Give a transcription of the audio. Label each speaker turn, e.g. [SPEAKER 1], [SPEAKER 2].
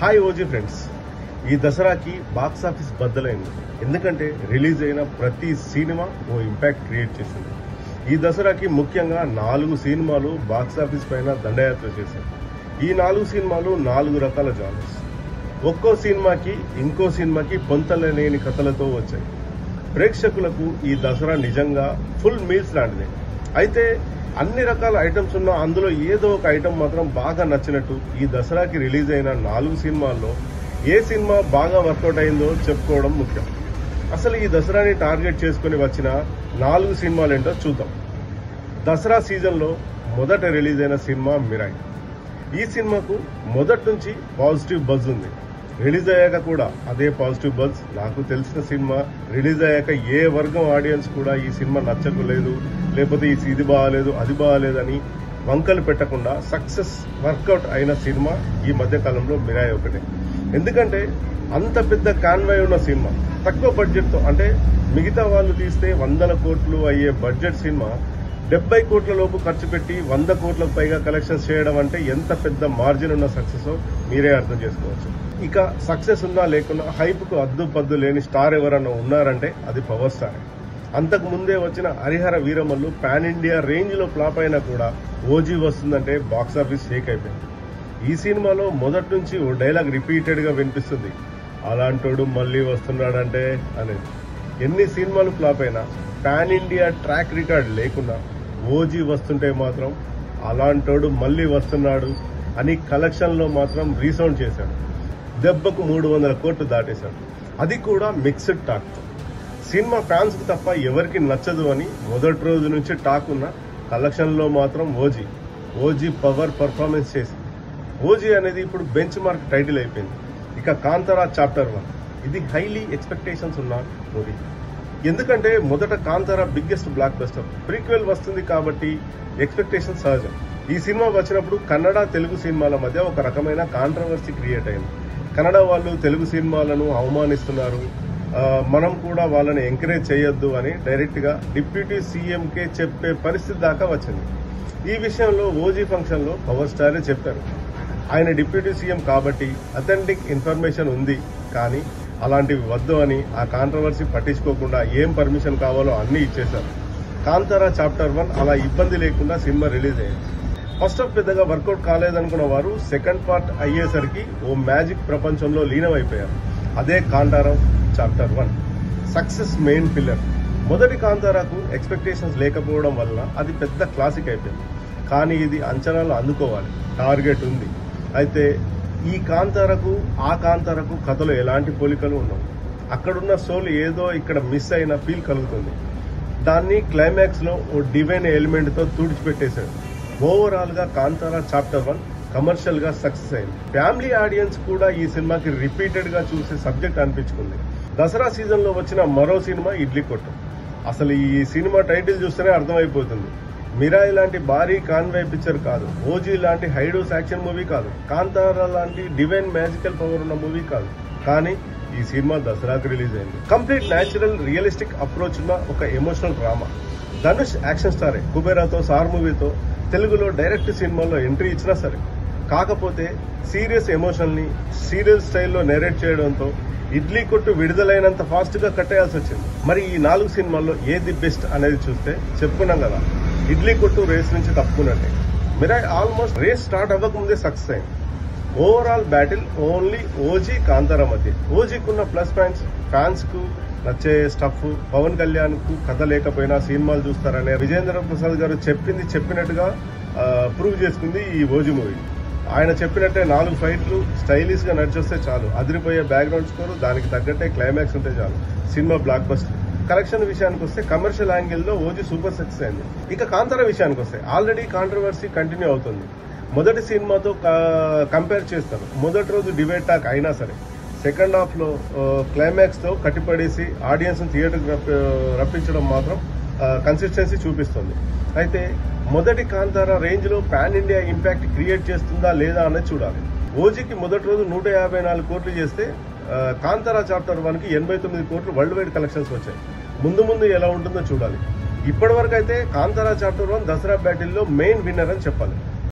[SPEAKER 1] Hi OG friends, ఈ దసరాకి box office బద్దలైంది. ఎందుకంటే రిలీజ్ అయిన ప్రతి సినిమా ఓ ఇంపాక్ట్ క్రియేట్ చేసింది. ఈ దసరాకి ముఖ్యంగా 4 సినిమాలు బాక్స్ ఆఫీస్ పైన దండయాత్ర చేశాయి. ఈ 4 సినిమాలు 4 రకాల జానర్స్. ఒక్కో సినిమాకి ఇంకో సినిమాకి పొంతలేని కథలతో వచ్చాయి. ప్రేక్షకులకు ఈ దసరా నిజంగా ఫుల్ మీల్స్ లాంటిదే. అయితే అన్ని రకాల ఐటమ్స్ ఉన్న అందులో ఏదో ఒక ఐటమ్ మాత్రం బాగా నచ్చినట్టు ఈ దసరాకి రిలీజ్ అయిన 4 సినిమాల్లో ఏ సినిమా బాగా వర్కౌట్ అయిందో చెప్పుకోవడం ముఖ్యం. అసలు ఈ దసరాని టార్గెట్ చేసుకుని వచ్చిన 4 సినిమాలు ఏంటో చూద్దాం. దసరా సీజన్లో మొదట రిలీజ్ అయిన సినిమా మిరాయి. ఈ సినిమాకు మొదటి నుంచి పాజిటివ్ బజ్ ఉంది. రిలీజ్ అయ్యాక కూడా అదే పాజిటివ్ బజ్. నాకు తెలిసిన సినిమా రిలీజ్ అయ్యాక ఏ వర్గం ఆడియన్స్ కూడా ఈ సినిమా నచ్చలేదు, లేకపోతే ఇది బాగాలేదు అది బాగాలేదని వంకలు పెట్టకుండా సక్సెస్ వర్కౌట్ అయిన సినిమా ఈ మధ్య కాలంలో మిరాయి ఒకటే. ఎందుకంటే అంత పెద్ద కాన్వాయ్ ఉన్న సినిమా తక్కువ బడ్జెట్తో, అంటే మిగతా వాళ్ళు తీస్తే 100 కోట్లు అయ్యే బడ్జెట్ సినిమా 70 కోట్ల లోపు ఖర్చు పెట్టి 100 కోట్లకు పైగా కలెక్షన్స్ చేయడం అంటే ఎంత పెద్ద మార్జిన్ ఉన్న సక్సెస్ మీరే అర్థం చేసుకోవచ్చు. ఇక సక్సెస్ ఉన్నా లేకున్నా హైప్కు అద్దు లేని స్టార్ ఎవరన్నా ఉన్నారంటే అది పవర్ స్టార్. అంతకు ముందే వచ్చిన Harihara Veeramallu pan India range లో ఫ్లాప్ అయినా కూడా ఓజీ వస్తుందంటే బాక్స్ ఆఫీస్ షేక్ అయిపోయింది. ఈ సినిమాలో మొదటి నుంచి ఓ డైలాగ్ రిపీటెడ్ గా వినిపిస్తుంది, అలాంటోడు మళ్ళీ వస్తున్నాడంటే అనేది. ఎన్ని సినిమాలు ఫ్లాప్ అయినా పాన్ ఇండియా ట్రాక్ రికార్డ్ లేకున్నా ఓజీ వస్తుంటే మాత్రం అలాంటోడు మళ్ళీ వస్తున్నాడు అని కలెక్షన్ లో మాత్రం రీసౌండ్ చేశాడు. దెబ్బకు 300 కోట్లు దాటేశాడు. అది కూడా మిక్స్డ్ టాక్. సినిమా ఫ్యాన్స్ కు తప్ప ఎవరికి నచ్చదు అని మొదటి రోజు నుంచి టాక్ ఉన్న కలెక్షన్ లో మాత్రం ఓజీ పవర్ పర్ఫార్మెన్స్ చేసింది. ఓజీ అనేది ఇప్పుడు బెంచ్ మార్క్ టైటిల్ అయిపోయింది. ఇక కాంతారా చాప్టర్ 1 ఇది హైలీ ఎక్స్పెక్టేషన్స్ ఉన్న మూవీ. ఎందుకంటే మొదట Kantara biggest block buster, prequel వస్తుంది కాబట్టి ఎక్స్పెక్టేషన్ సహజం. ఈ సినిమా వచ్చినప్పుడు కన్నడ తెలుగు సినిమాల మధ్య ఒక రకమైన కాంట్రవర్సీ క్రియేట్ అయింది. కన్నడ వాళ్ళు తెలుగు సినిమాలను అవమానిస్తున్నారు, మనం కూడా వాళ్ళని ఎంకరేజ్ చేయొద్దు అని డైరెక్ట్ గా డిప్యూటీ సీఎంకే చెప్పే పరిస్థితి దాకా వచ్చింది. ఈ విషయంలో ఓజీ ఫంక్షన్ లో పవర్ స్టారే చెప్పారు, ఆయన డిప్యూటీ సీఎం కాబట్టి అథెంటిక్ ఇన్ఫర్మేషన్ ఉంది కానీ అలాంటివి వద్దు అని. ఆ కాంట్రవర్సీ పట్టించుకోకుండా ఏం పర్మిషన్ కావాలో అన్ని ఇచ్చేశారు. కాంతారా చాప్టర్ 1 అలా ఇబ్బంది లేకుండా సినిమా రిలీజ్ అయ్యింది. ఫస్ట్ హాఫ్ పెద్దగా వర్కౌట్ కాలేదనుకున్న వారు సెకండ్ పార్ట్ అయ్యేసరికి ఓ మ్యాజిక్ ప్రపంచంలో లీనమైపోయారు. అదే Kantara chapter 1 success main pillar. మొదటి కాంతారాకు ఎక్స్పెక్టేషన్స్ లేకపోవడం వల్ల అది పెద్ద క్లాసిక్ అయిపోయింది. కానీ ఇది అంచనాలు అందుకోవాలి, టార్గెట్ ఉంది. అయితే ఈ కాంతారకు ఆ కాంతారకు కథలో ఎలాంటి పోలికలు ఉండవు. అక్కడున్న సోల్ ఏదో ఇక్కడ మిస్ అయిన ఫీల్ కలుగుతుంది. దాన్ని క్లైమాక్స్ లో ఓ డివైన్ ఎలిమెంట్ తో తుడిచిపెట్టేశాడు. ఓవరాల్ గా కాంతారా చాప్టర్ 1 కమర్షియల్ గా సక్సెస్ అయింది. ఫ్యామిలీ ఆడియన్స్ కూడా ఈ సినిమాకి రిపీటెడ్ గా చూసే సబ్జెక్ట్ అనిపించుకుంది. దసరా సీజన్ లో వచ్చిన మరో సినిమా ఇడ్లీ కొట్టు. అసలు ఈ సినిమా టైటిల్ చూస్తేనే అర్థమైపోతుంది. మిరాయి లాంటి భారీ కాన్వాయ్ పిక్చర్ కాదు, ఓజీ లాంటి హైడోస్ యాక్షన్ మూవీ కాదు, కాంతారా లాంటి డివైన్ మ్యాజికల్ పవర్ ఉన్న మూవీ కాదు. కానీ ఈ సినిమా దసరాకు రిలీజ్ అయింది. కంప్లీట్ న్యాచురల్ రియలిస్టిక్ అప్రోచ్ ఉన్న ఒక ఎమోషనల్ డ్రామా. ధనుష్ యాక్షన్ స్టారే కుబేరాతో సార్ మూవీతో తెలుగులో డైరెక్ట్ సినిమాలో ఎంట్రీ ఇచ్చినా సరే, కాకపోతే సీరియస్ ఎమోషన్ ని సీరియల్ స్టైల్లో నెరేట్ చేయడంతో ఇడ్లీ కొట్టు విడుదలైనంత ఫాస్ట్ గా కట్టేయాల్సి వచ్చింది. మరి ఈ 4 సినిమాల్లో ఏది బెస్ట్ అనేది చూస్తే చెప్పుకున్నాం కదా, ఇడ్లీ కొట్టు రేస్ నుంచి తప్పుకున్నట్టే. మిరాయి ఆల్మోస్ట్ రేస్ స్టార్ట్ అవ్వకముందే సక్సెస్ అయింది. Overall battle only OG Kantara మధ్య. ఓజీకున్న ప్లస్ పాయింట్స్ ఫ్యాన్స్ కు నచ్చే స్టఫ్, పవన్ కళ్యాణ్ కు కథ లేకపోయినా సినిమాలు చూస్తారనే విజేంద్ర ప్రసాద్ గారు చెప్పినట్టుగా ప్రూవ్ చేసుకుంది ఈ ఓజీ మూవీ. ఆయన చెప్పినట్టే 4 ఫైట్లు స్టైలిష్ గా నడిచొస్తే చాలు, అదిరిపోయే బ్యాక్గ్రౌండ్ స్కోర్, దానికి తగ్గట్టే క్లైమాక్స్ ఉంటే చాలు, సినిమా బ్లాక్ బస్టర్. కలెక్షన్ విషయానికి వస్తే కమర్షియల్ యాంగిల్ లో ఓజీ సూపర్ సక్సెస్ అయింది. ఇక కాంతారా విషయానికి వస్తే ఆల్రెడీ కాంట్రవర్సీ కంటిన్యూ అవుతుంది. మొదటి సినిమాతో కంపేర్ చేస్తారు. మొదటి రోజు డిబేట్ టాక్ అయినా సరే సెకండ్ హాఫ్ లో క్లైమాక్స్ తో కట్టిపడేసి ఆడియన్స్ థియేటర్ రప్పించడం మాత్రం కన్సిస్టెన్సీ చూపిస్తుంది. అయితే మొదటి కాంతారా రేంజ్ లో పాన్ ఇండియా ఇంపాక్ట్ క్రియేట్ చేస్తుందా లేదా అనేది చూడాలి. ఓజీకి మొదటి రోజు 154 కోట్లు చేస్తే కాంతారా చాప్టర్ 1 కి 89 కోట్లు వరల్డ్ వైడ్ కలెక్షన్స్ వచ్చాయి. ముందు ఎలా ఉంటుందో చూడాలి. ఇప్పటి వరకు అయితే కాంతారా చాప్టర్ 1 దసరా బ్యాటిల్లో మెయిన్ విన్నర్ అని చెప్పాలి.